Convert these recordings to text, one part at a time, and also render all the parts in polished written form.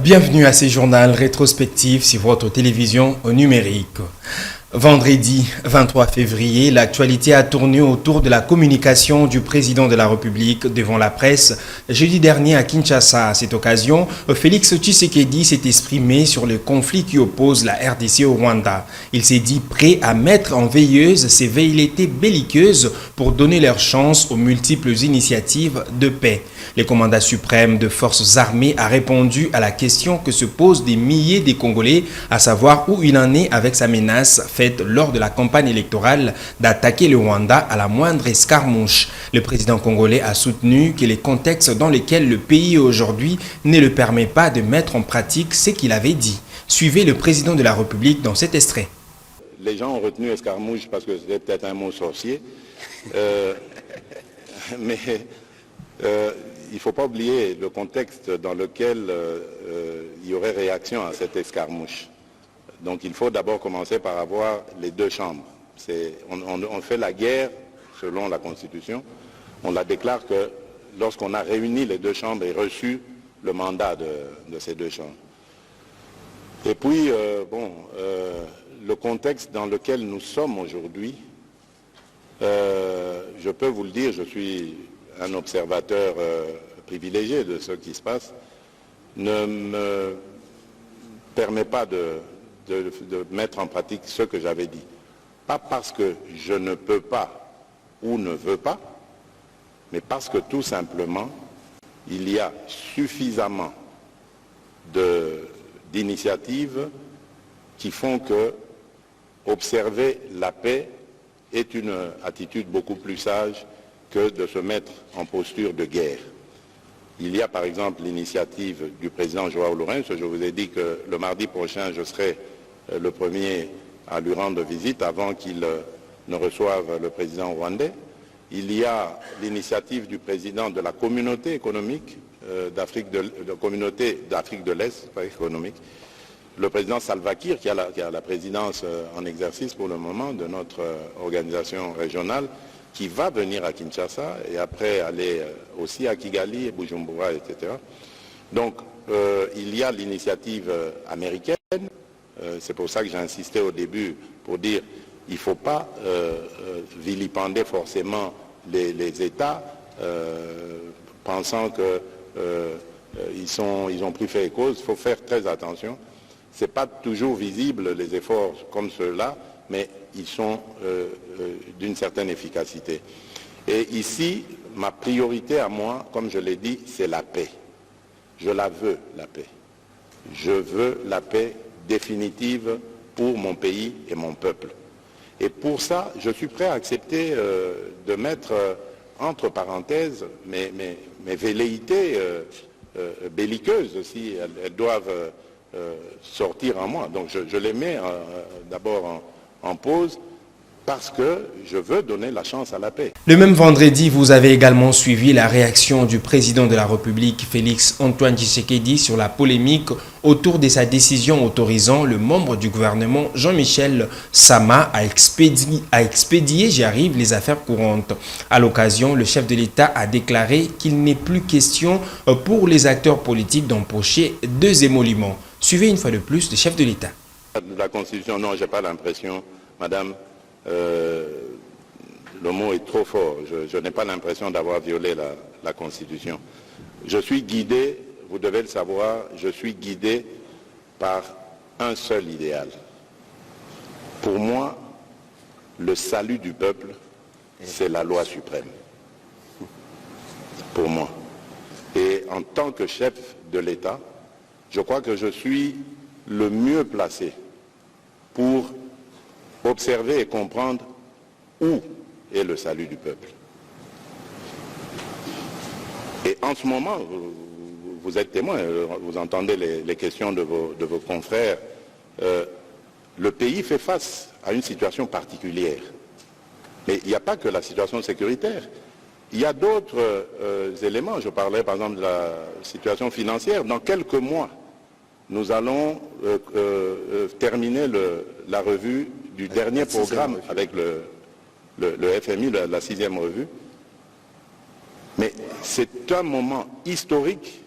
Bienvenue à ce journal rétrospectif sur votre télévision numérique. Vendredi 23 février, l'actualité a tourné autour de la communication du président de la République devant la presse. Jeudi dernier à Kinshasa, à cette occasion, Félix Tshisekedi s'est exprimé sur le conflit qui oppose la RDC au Rwanda. Il s'est dit prêt à mettre en veilleuse ces velléités belliqueuses pour donner leur chance aux multiples initiatives de paix. Le commandant suprême de forces armées a répondu à la question que se posent des milliers de Congolais, à savoir où il en est avec sa menace faite lors de la campagne électorale d'attaquer le Rwanda à la moindre escarmouche. Le président congolais a soutenu que le contexte dans lequel le pays est aujourd'hui ne le permet pas de mettre en pratique ce qu'il avait dit. Suivez le président de la République dans cet extrait. Les gens ont retenu escarmouche parce que c'était peut-être un mot sorcier, mais il ne faut pas oublier le contexte dans lequel il y aurait réaction à cette escarmouche. Donc il faut d'abord commencer par avoir les deux chambres. On fait la guerre selon la Constitution. On la déclare que lorsqu'on a réuni les deux chambres et reçu le mandat de ces deux chambres. Et puis, le contexte dans lequel nous sommes aujourd'hui, je peux vous le dire, je suis un observateur privilégié de ce qui se passe, ne me permet pas de mettre en pratique ce que j'avais dit. Pas parce que je ne peux pas ou ne veux pas, mais parce que tout simplement, il y a suffisamment d'initiatives qui font que observer la paix est une attitude beaucoup plus sage que de se mettre en posture de guerre. Il y a par exemple l'initiative du président João Lourenço. Je vous ai dit que le mardi prochain, je serai le premier à lui rendre visite avant qu'il ne reçoive le président rwandais. Il y a l'initiative du président de la communauté économique d'Afrique de l'Est, pas économique, le président Salva Kiir, qui a la présidence en exercice pour le moment de notre organisation régionale, qui va venir à Kinshasa et après aller aussi à Kigali et Bujumbura, etc. Donc, il y a l'initiative américaine. C'est pour ça que j'ai insisté au début pour dire qu'il ne faut pas vilipender forcément les États pensant qu'ils ont pris fait et cause. Il faut faire très attention. Ce n'est pas toujours visible les efforts comme ceux-là, mais ils sont d'une certaine efficacité. Et ici, ma priorité à moi, comme je l'ai dit, c'est la paix. Je la veux, la paix. Je veux la paix définitive pour mon pays et mon peuple. Et pour ça, je suis prêt à accepter de mettre entre parenthèses mes velléités belliqueuses aussi. Elles doivent sortir en moi. Donc je les mets d'abord en pause parce que je veux donner la chance à la paix. Le même vendredi, vous avez également suivi la réaction du président de la République, Félix Antoine Tshisekedi, sur la polémique autour de sa décision autorisant le membre du gouvernement Jean-Michel Sama à expédier, les affaires courantes. À l'occasion, le chef de l'État a déclaré qu'il n'est plus question pour les acteurs politiques d'empocher deux émoluments. Suivez une fois de plus le chef de l'État. La Constitution, non, je n'ai pas l'impression, madame, le mot est trop fort. Je n'ai pas l'impression d'avoir violé la Constitution. Je suis guidé, vous devez le savoir, je suis guidé par un seul idéal. Pour moi, le salut du peuple, c'est la loi suprême. Pour moi. Et en tant que chef de l'État, je crois que je suis le mieux placé pour observer et comprendre où est le salut du peuple. Et en ce moment, vous êtes témoin, vous entendez les questions de vos confrères, le pays fait face à une situation particulière. Mais il n'y a pas que la situation sécuritaire. Il y a d'autres éléments. Je parlais par exemple de la situation financière. Dans quelques mois, nous allons terminer la revue du dernier programme avec le FMI, la 6e revue. Mais c'est un moment historique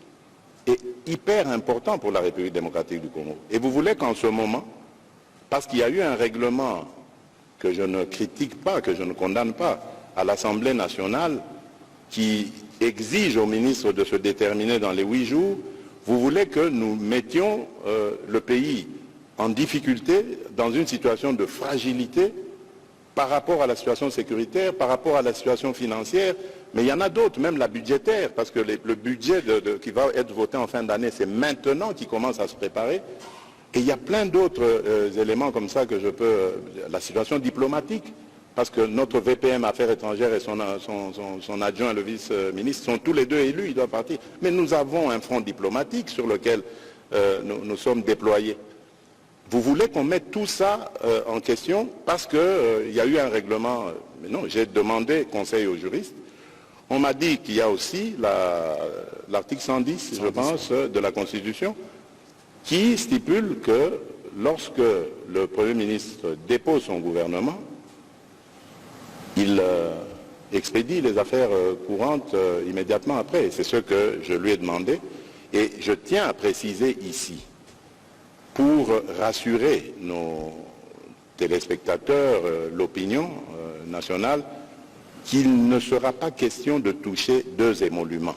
et hyper important pour la République démocratique du Congo. Et vous voulez qu'en ce moment, parce qu'il y a eu un règlement que je ne critique pas, que je ne condamne pas, à l'Assemblée nationale, qui exige au ministre de se déterminer dans les 8 jours, vous voulez que nous mettions le pays en difficulté, dans une situation de fragilité par rapport à la situation sécuritaire, par rapport à la situation financière, mais il y en a d'autres, même la budgétaire, parce que le budget qui va être voté en fin d'année, c'est maintenant qu'il commence à se préparer. Et il y a plein d'autres éléments comme ça que je peux... la situation diplomatique, parce que notre VPM Affaires étrangères et son adjoint, le vice-ministre, sont tous les deux élus, ils doivent partir. Mais nous avons un front diplomatique sur lequel nous sommes déployés. Vous voulez qu'on mette tout ça en question parce qu'il y a eu un règlement... mais non, j'ai demandé conseil aux juristes. On m'a dit qu'il y a aussi l'article 110, je pense, de la Constitution, qui stipule que lorsque le Premier ministre dépose son gouvernement, il expédie les affaires courantes immédiatement après. C'est ce que je lui ai demandé. Et je tiens à préciser ici, pour rassurer nos téléspectateurs, l'opinion nationale, qu'il ne sera pas question de toucher 2 émoluments.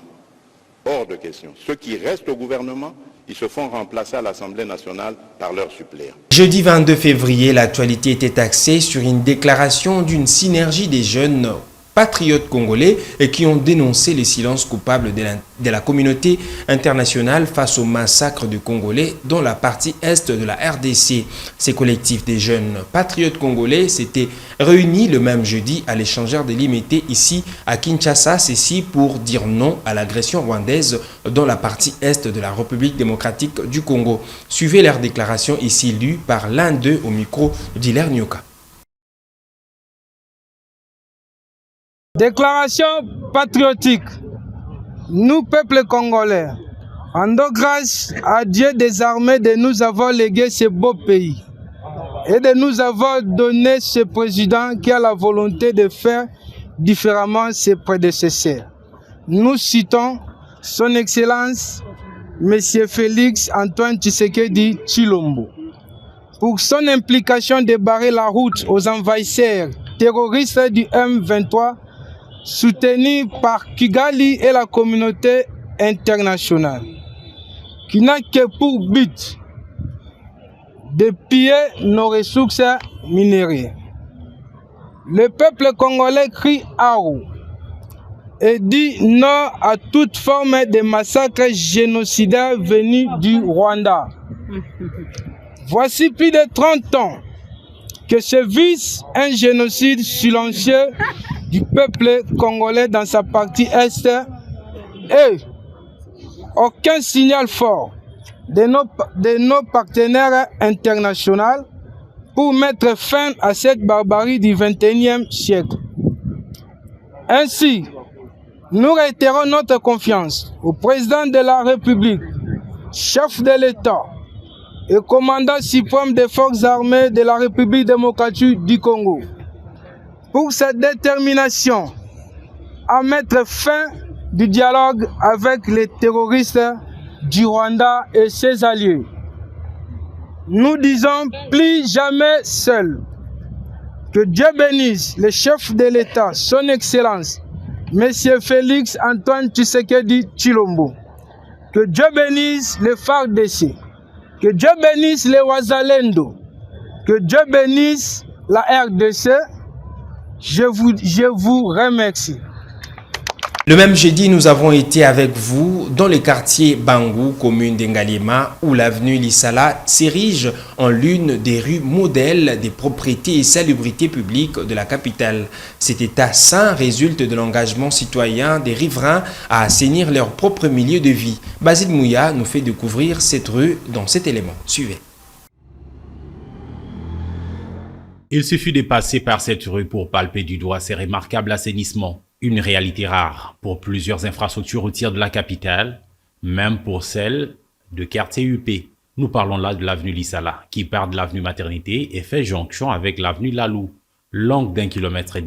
Hors de question. Ceux qui restent au gouvernement, ils se font remplacer à l'Assemblée nationale par leurs suppléants. Jeudi 22 février, l'actualité était axée sur une déclaration d'une synergie des jeunes patriotes congolais et qui ont dénoncé les silences coupables de la communauté internationale face au massacre de Congolais dans la partie est de la RDC. Ces collectifs des jeunes patriotes congolais s'étaient réunis le même jeudi à l'échangeur des Limités ici à Kinshasa, ceci pour dire non à l'agression rwandaise dans la partie est de la République démocratique du Congo. Suivez leur déclaration ici lue par l'un d'eux au micro d'Hilaire Nyoka. Déclaration patriotique. Nous, peuple congolais, rendons grâce à Dieu des armées de nous avoir légué ce beau pays et de nous avoir donné ce président qui a la volonté de faire différemment ses prédécesseurs. Nous citons son Excellence, M. Félix Antoine Tshisekedi Tshilombo, pour son implication de barrer la route aux envahisseurs terroristes du M23 soutenu par Kigali et la communauté internationale, qui n'a que pour but de piller nos ressources minérales. Le peuple congolais crie Aou et dit non à toute forme de massacre génocidaire venu du Rwanda. Voici plus de 30 ans que se vise un génocide silencieux du peuple congolais dans sa partie est et aucun signal fort de nos partenaires internationaux pour mettre fin à cette barbarie du XXIe siècle. Ainsi, nous réitérons notre confiance au président de la République, chef de l'État et commandant suprême des forces armées de la République démocratique du Congo, pour sa détermination à mettre fin du dialogue avec les terroristes du Rwanda et ses alliés. Nous disons plus jamais seuls. Que Dieu bénisse le chef de l'État, son Excellence, M. Félix Antoine Tshisekedi Tshilombo. Que Dieu bénisse les FARDC. Que Dieu bénisse les Wazalendo. Que Dieu bénisse la RDC. Je vous remercie. Le même jeudi, nous avons été avec vous dans le quartier Bangou, commune d'Engaliema, où l'avenue Lissala s'érige en l'une des rues modèles des propriétés et salubrités publiques de la capitale. Cet état sain résulte de l'engagement citoyen des riverains à assainir leur propre milieu de vie. Basile Mouya nous fait découvrir cette rue dans cet élément. Suivez. Il suffit de passer par cette rue pour palper du doigt ces remarquables assainissements. Une réalité rare pour plusieurs infrastructures routières de la capitale, même pour celles de quartier UP. Nous parlons là de l'avenue Lissala, qui part de l'avenue Maternité et fait jonction avec l'avenue Lalou. Longue d'1,5 km,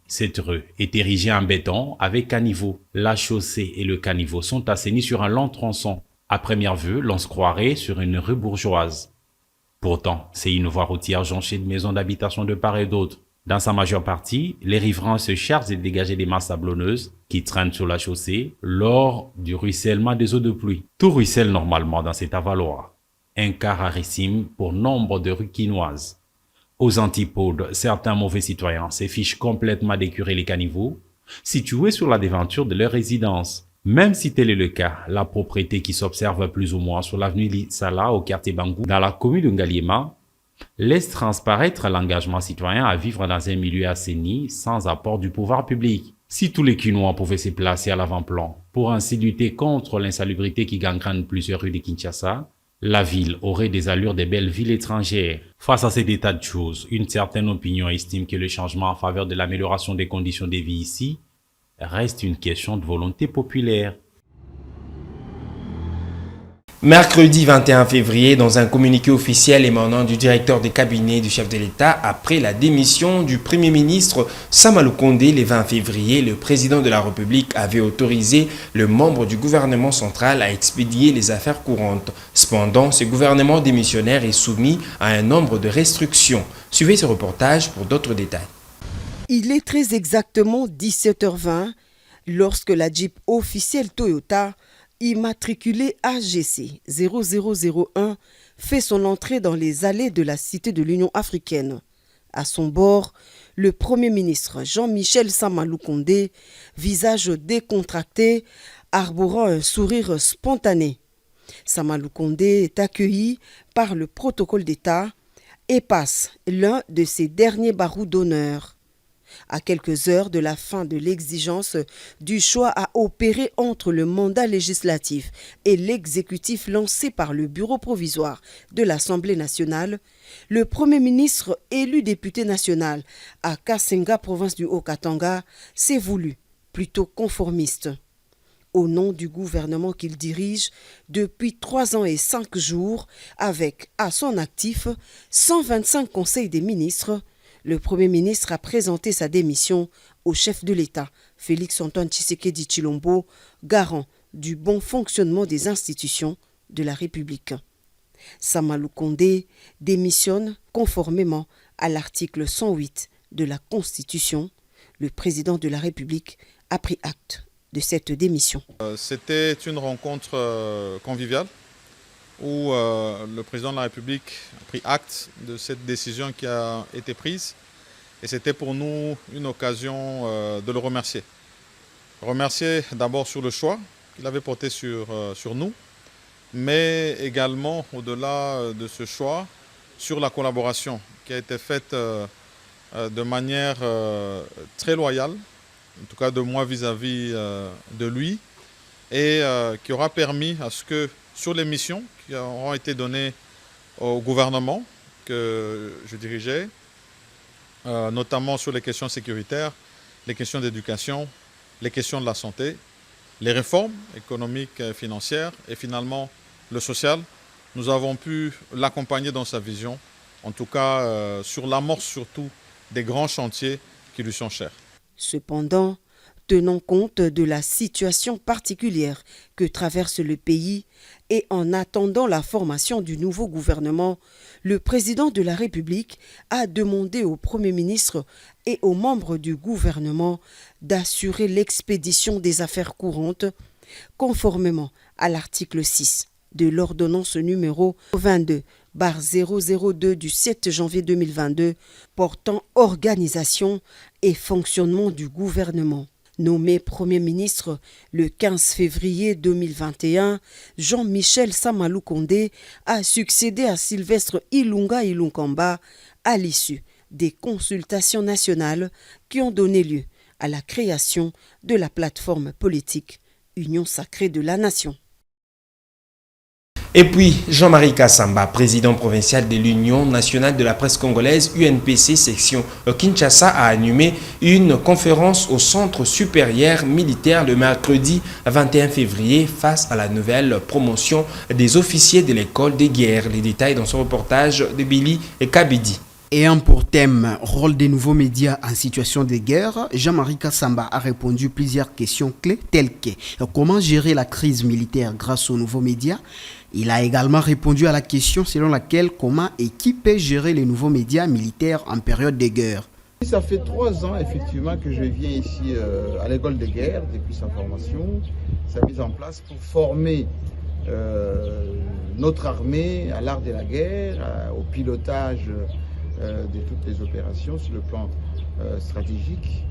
cette rue est érigée en béton avec caniveau. La chaussée et le caniveau sont assainis sur un long tronçon. À première vue, l'on se croirait sur une rue bourgeoise. Pourtant, c'est une voie routière jonchée de maisons d'habitation de part et d'autre. Dans sa majeure partie, les riverains se chargent de dégager des masses sablonneuses qui traînent sur la chaussée lors du ruissellement des eaux de pluie. Tout ruisselle normalement dans cet avaloir, un cas rarissime pour nombre de rues quinoises. Aux antipodes, certains mauvais citoyens se fichent complètement d'écurer les caniveaux, situés sur la déventure de leur résidence. Même si tel est le cas, la propriété qui s'observe plus ou moins sur l'avenue Lissala au quartier Bangou, dans la commune de Ngaliema, laisse transparaître l'engagement citoyen à vivre dans un milieu assaini sans apport du pouvoir public. Si tous les Quinois pouvaient se placer à l'avant-plan pour ainsi lutter contre l'insalubrité qui gangrène plusieurs rues de Kinshasa, la ville aurait des allures de belles villes étrangères. Face à cet état de choses, une certaine opinion estime que le changement en faveur de l'amélioration des conditions de vie ici reste une question de volonté populaire. Mercredi 21 février, dans un communiqué officiel émanant du directeur de cabinet du chef de l'État, après la démission du Premier ministre Samalou Kondé le 20 février, le président de la République avait autorisé le membre du gouvernement central à expédier les affaires courantes. Cependant, ce gouvernement démissionnaire est soumis à un nombre de restrictions. Suivez ce reportage pour d'autres détails. Il est très exactement 17h20 lorsque la Jeep officielle Toyota immatriculé AGC 0001 fait son entrée dans les allées de la Cité de l'Union africaine. À son bord, le Premier ministre Jean-Michel Samalou Kondé, visage décontracté, arborant un sourire spontané. Samalou Kondé est accueilli par le protocole d'État et passe l'un de ses derniers barreaux d'honneur. À quelques heures de la fin de l'exigence du choix à opérer entre le mandat législatif et l'exécutif lancé par le bureau provisoire de l'Assemblée nationale, le Premier ministre élu député national à Kasenga, province du Haut-Katanga, s'est voulu plutôt conformiste. Au nom du gouvernement qu'il dirige depuis 3 ans et 5 jours, avec à son actif 125 conseils des ministres, le Premier ministre a présenté sa démission au chef de l'État, Félix-Antoine Tshisekedi Tshilombo, garant du bon fonctionnement des institutions de la République. Samalou Kondé démissionne conformément à l'article 108 de la Constitution. Le président de la République a pris acte de cette démission. C'était une rencontre conviviale où le président de la République a pris acte de cette décision qui a été prise. Et c'était pour nous une occasion de le remercier. Remercier d'abord sur le choix qu'il avait porté sur nous, mais également, au-delà de ce choix, sur la collaboration qui a été faite de manière très loyale, en tout cas de moi vis-à-vis de lui, et qui aura permis à ce que, sur les missions qui auront été données au gouvernement que je dirigeais, notamment sur les questions sécuritaires, les questions d'éducation, les questions de la santé, les réformes économiques et financières et finalement le social, nous avons pu l'accompagner dans sa vision, en tout cas sur l'amorce surtout des grands chantiers qui lui sont chers. Cependant, tenant compte de la situation particulière que traverse le pays et en attendant la formation du nouveau gouvernement, le président de la République a demandé au Premier ministre et aux membres du gouvernement d'assurer l'expédition des affaires courantes conformément à l'article 6 de l'ordonnance numéro 22/002 du 7 janvier 2022 portant organisation et fonctionnement du gouvernement. Nommé Premier ministre le 15 février 2021, Jean-Michel Samalou Kondé a succédé à Sylvestre Ilunga Ilunkamba à l'issue des consultations nationales qui ont donné lieu à la création de la plateforme politique Union sacrée de la nation. Et puis, Jean-Marie Kassamba, président provincial de l'Union nationale de la presse congolaise, UNPC, section Kinshasa, a animé une conférence au Centre supérieur militaire le mercredi 21 février face à la nouvelle promotion des officiers de l'école des guerres. Les détails dans ce reportage de Billy Kabidi. Ayant pour thème « Rôle des nouveaux médias en situation de guerre », Jean-Marie Kassamba a répondu plusieurs questions clés telles que comment gérer la crise militaire grâce aux nouveaux médias. Il a également répondu à la question selon laquelle comment et qui peut gérer les nouveaux médias militaires en période de guerre. Ça fait 3 ans effectivement que je viens ici à l'école de guerre depuis sa formation, sa mise en place pour former notre armée à l'art de la guerre, au pilotage de toutes les opérations sur le plan stratégique.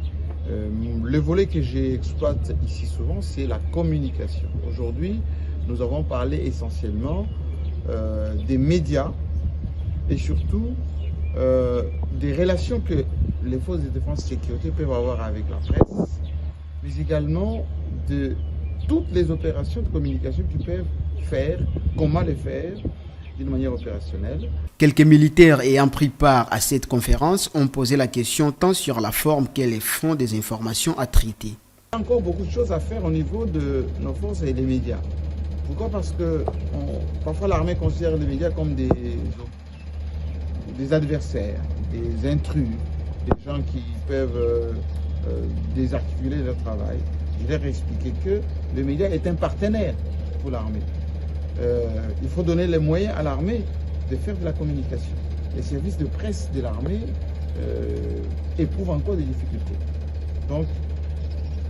Le volet que j'exploite ici souvent, c'est la communication. Aujourd'hui, nous avons parlé essentiellement des médias et surtout des relations que les forces de défense et de sécurité peuvent avoir avec la presse, mais également de toutes les opérations de communication qu'ils peuvent faire, comment les faire d'une manière opérationnelle. Quelques militaires ayant pris part à cette conférence ont posé la question tant sur la forme que les fonds des informations à traiter. Il y a encore beaucoup de choses à faire au niveau de nos forces et des médias. Pourquoi? Parce que parfois l'armée considère les médias comme des adversaires, des intrus, des gens qui peuvent désarticuler leur travail. Je leur ai expliqué que le média est un partenaire pour l'armée. Il faut donner les moyens à l'armée de faire de la communication. Les services de presse de l'armée éprouvent encore des difficultés. Donc,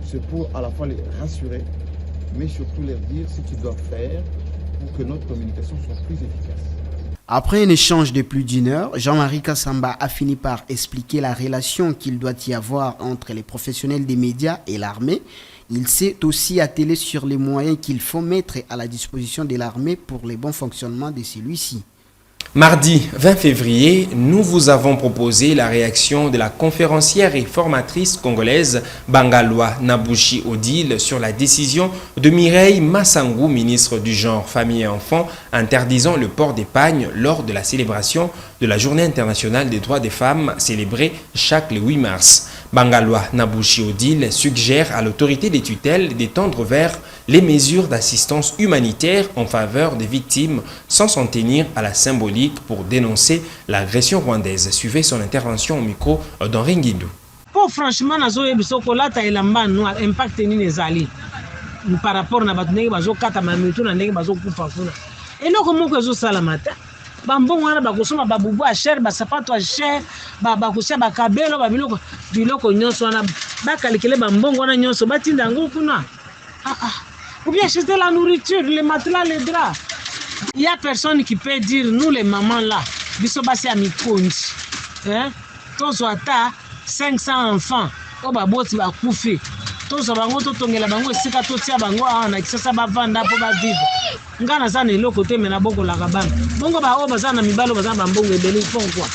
c'est pour à la fois les rassurer, mais surtout leur dire ce qu'ils doivent faire pour que notre communication soit plus efficace. Après un échange de plus d'1 heure, Jean-Marie Kassamba a fini par expliquer la relation qu'il doit y avoir entre les professionnels des médias et l'armée. Il s'est aussi attelé sur les moyens qu'il faut mettre à la disposition de l'armée pour le bon fonctionnement de celui-ci. Mardi 20 février, nous vous avons proposé la réaction de la conférencière et formatrice congolaise Bangalwa Nabushi Odile sur la décision de Mireille Massangou, ministre du Genre, Famille et Enfants, interdisant le port des pagnes lors de la célébration de la Journée internationale des droits des femmes célébrée chaque le 8 mars. Bangalwa Nabushi Odile suggère à l'autorité des tutelles d'étendre vers les mesures d'assistance humanitaire en faveur des victimes sans s'en tenir à la symbolique pour dénoncer l'agression rwandaise. Suivez son intervention au micro d'Henri Nguindou. Franchement, impact par rapport à bambongo wana bakosoma babubu a cher basapato a cher bakosia bakabelo babiloko biloko nyonso wana bakalikele bambongo wana nyonso batinda yango kuna ou bien acheter la nourriture, les matelas, les draps. Il y a personne qui peut dire nous les mamans là biso basi a mikondi tozo ata 500 enfants o baboti bakufi tozo bango totongela bango esika totia bango na kisasa bavanda po bavivre ngana zana eloko te mena boko la kabana bongo ba o bazana mibalo bazana bambongo ebeli font quoi.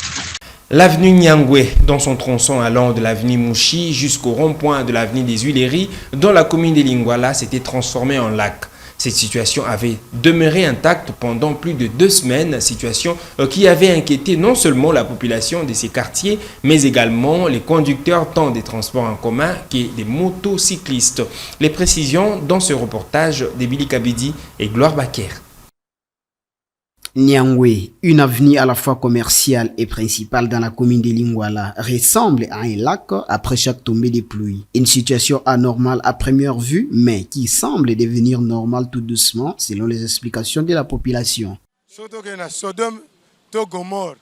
L'avenue Nyangwe, dans son tronçon allant de l'avenue Mouchi jusqu'au rond-point de l'avenue des Huileries, dans la commune de Lingwala, s'était transformée en lac. Cette situation avait demeuré intacte pendant plus de 2 semaines, situation qui avait inquiété non seulement la population de ces quartiers, mais également les conducteurs tant des transports en commun que des motocyclistes. Les précisions dans ce reportage de Billy Kabidi et Gloire Baker. Nyangwe, une avenue à la fois commerciale et principale dans la commune de Lingwala, ressemble à un lac après chaque tombée de pluie. Une situation anormale à première vue, mais qui semble devenir normale tout doucement selon les explications de la population. Sodome, Gomorrhe,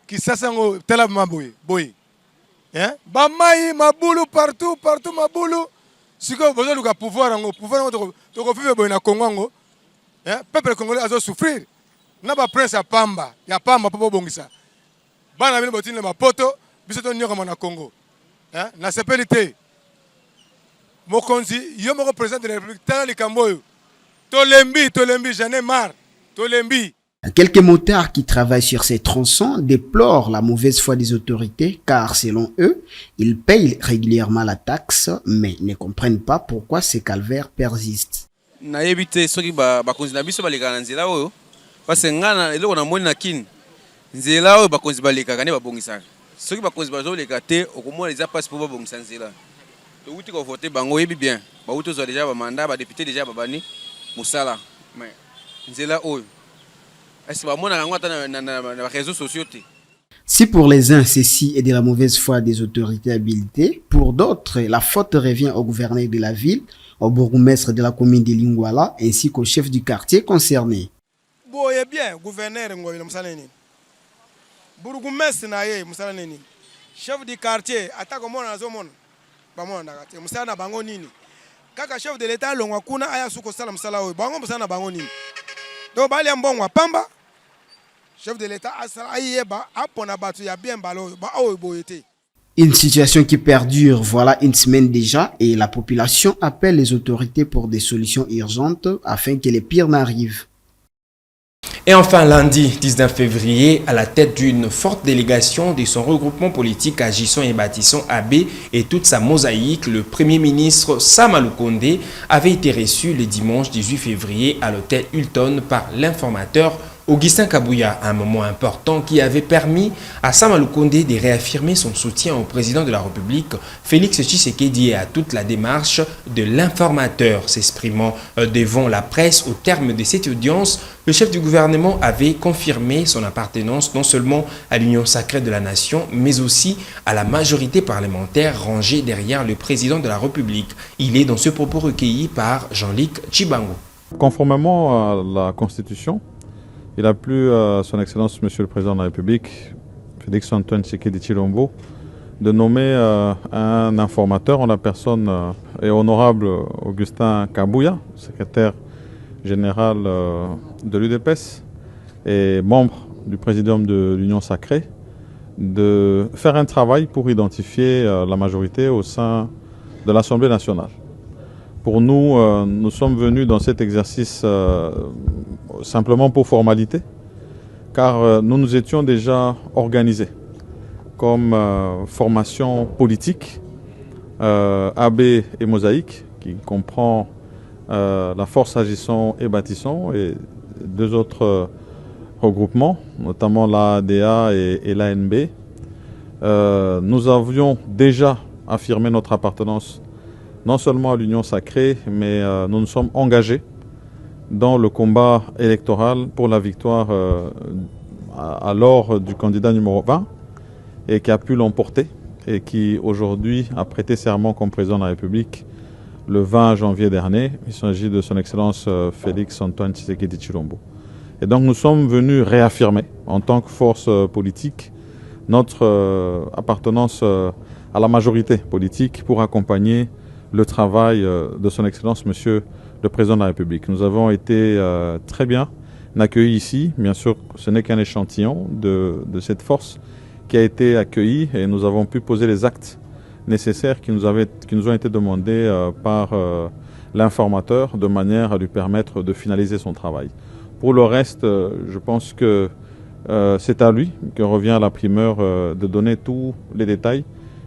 qui s'assemble tellement boy. Bamaï, maboulou partout, maboulou. Si vous avez le pouvoir, na Congo. Peuple congolais a souffrir. Na ba prince ya pamba popo bongisa. Bana bino botine ma poto biso to nyoka na Congo. Na sepelité. Mokonzi yo moko président de la République tala likamboyo. Tolembi, j'en ai marre. Tolembi. Quelques motards qui travaillent sur ces tronçons déplorent la mauvaise foi des autorités car selon eux, ils payent régulièrement la taxe mais ne comprennent pas pourquoi ces calvaires persistent. Na yebite soki bakonzi na biso baleka na nzela oyo parce ngana eloko na moni na kini nzela oyo bakonzi baleka kane babongisa soki bakonzi bazoleka te okomona les passe pour babongisa nzela to uti ko voter bango yebi bien ba uti zo déjà ba mandat ba député déjà babani musala mais nzela oyo est-ce ba mona ngwa ta na réseaux sociaux te. Si pour les uns, ceci est de la mauvaise foi des autorités habilitées, pour d'autres, la faute revient au gouverneur de la ville, au bourgmestre de la commune de Lingwala, ainsi qu'au chef du quartier concerné. Boye bien, gouverneur ngoy msaleni. Bourgmestre na ye msaleni. Chef du quartier atako mona nazo mona. Ba mona ndakate. Musana bango nini? Kaka chef de l'état longwa kuna aya suko sala msala oyo. Bango musana bango nini? Do bali mbongwa pamba. Chef de l'état asala ayeba apona batu ya bien balo ba oyo boyete. Une situation qui perdure voilà une semaine déjà et la population appelle les autorités pour des solutions urgentes afin que les pires n'arrivent. Et enfin, lundi 19 février, à la tête d'une forte délégation de son regroupement politique Agissons et Bâtissons AB et toute sa mosaïque, le Premier ministre Sama Lukonde avait été reçu le dimanche 18 février à l'hôtel Hilton par l'informateur Augustin Kabouya, un moment important qui avait permis à Sama Lukonde de réaffirmer son soutien au président de la République, Félix Tshisekedi, et à toute la démarche de l'informateur. S'exprimant devant la presse au terme de cette audience, le chef du gouvernement avait confirmé son appartenance non seulement à l'Union sacrée de la nation, mais aussi à la majorité parlementaire rangée derrière le président de la République. Il est dans ce propos recueilli par Jean-Luc Chibango. Conformément à la Constitution, il a plu à son Excellence Monsieur le Président de la République, Félix Antoine Tshisekedi Tshilombo, de nommer un informateur en la personne et honorable Augustin Kabouya, secrétaire général de l'UDPS et membre du Présidium de l'Union sacrée, de faire un travail pour identifier la majorité au sein de l'Assemblée nationale. Pour nous, nous sommes venus dans cet exercice simplement pour formalité, car nous nous étions déjà organisés comme formation politique AB et Mosaïque, qui comprend la Force Agissons et Bâtissons et deux autres regroupements, notamment l'ADA et l'ANB. Nous avions déjà affirmé notre appartenance non seulement à l'Union sacrée, mais nous nous sommes engagés dans le combat électoral pour la victoire alors du candidat numéro 20 et qui a pu l'emporter et qui aujourd'hui a prêté serment comme président de la République le 20 janvier dernier. Il s'agit de son Excellence Félix Antoine Tshisekedi Tshilombo. Et donc nous sommes venus réaffirmer en tant que force politique notre appartenance à la majorité politique pour accompagner le travail de son Excellence Monsieur le Président de la République. Nous avons été très bien accueillis ici. Bien sûr, ce n'est qu'un échantillon de cette force qui a été accueillie et nous avons pu poser les actes nécessaires qui nous ont été demandés par l'informateur de manière à lui permettre de finaliser son travail. Pour le reste, je pense que c'est à lui que revient la primeur de donner tous les détails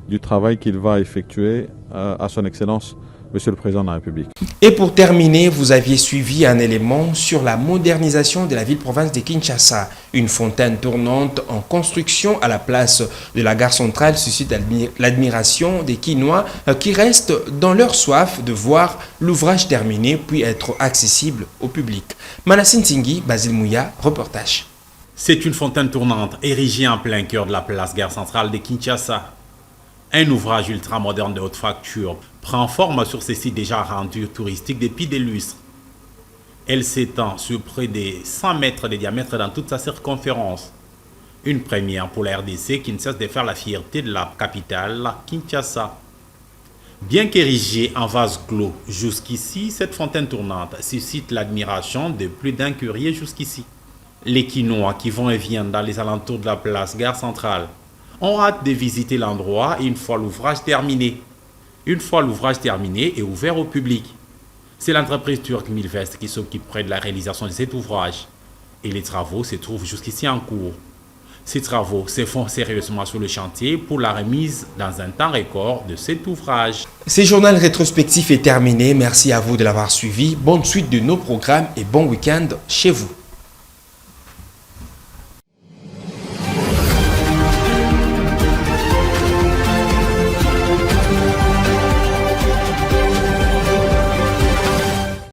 du travail qu'il va effectuer à son Excellence Monsieur le Président de la République. Et pour terminer, vous aviez suivi un élément sur la modernisation de la ville-province de Kinshasa. Une fontaine tournante en construction à la place de la gare centrale suscite l'admiration des Kinois qui restent dans leur soif de voir l'ouvrage terminé puis être accessible au public. Manassine Tingui, Basile Mouya, reportage. C'est une fontaine tournante érigée en plein cœur de la place gare centrale de Kinshasa. Un ouvrage ultramoderne de haute facture prend forme sur ces sites déjà rendus touristiques depuis des lustres. Elle s'étend sur près de 100 mètres de diamètre dans toute sa circonférence. Une première pour la RDC qui ne cesse de faire la fierté de la capitale, Kinshasa. Bien qu'érigée en vase clos jusqu'ici, cette fontaine tournante suscite l'admiration de plus d'un curieux jusqu'ici. Les Quinois qui vont et viennent dans les alentours de la place gare centrale ont hâte de visiter l'endroit une fois l'ouvrage terminé. Une fois l'ouvrage terminé et ouvert au public. C'est l'entreprise turque Milvest qui s'occuperait de la réalisation de cet ouvrage. Et les travaux se trouvent jusqu'ici en cours. Ces travaux se font sérieusement sur le chantier pour la remise dans un temps record de cet ouvrage. Ce journal rétrospectif est terminé. Merci à vous de l'avoir suivi. Bonne suite de nos programmes et bon week-end chez vous.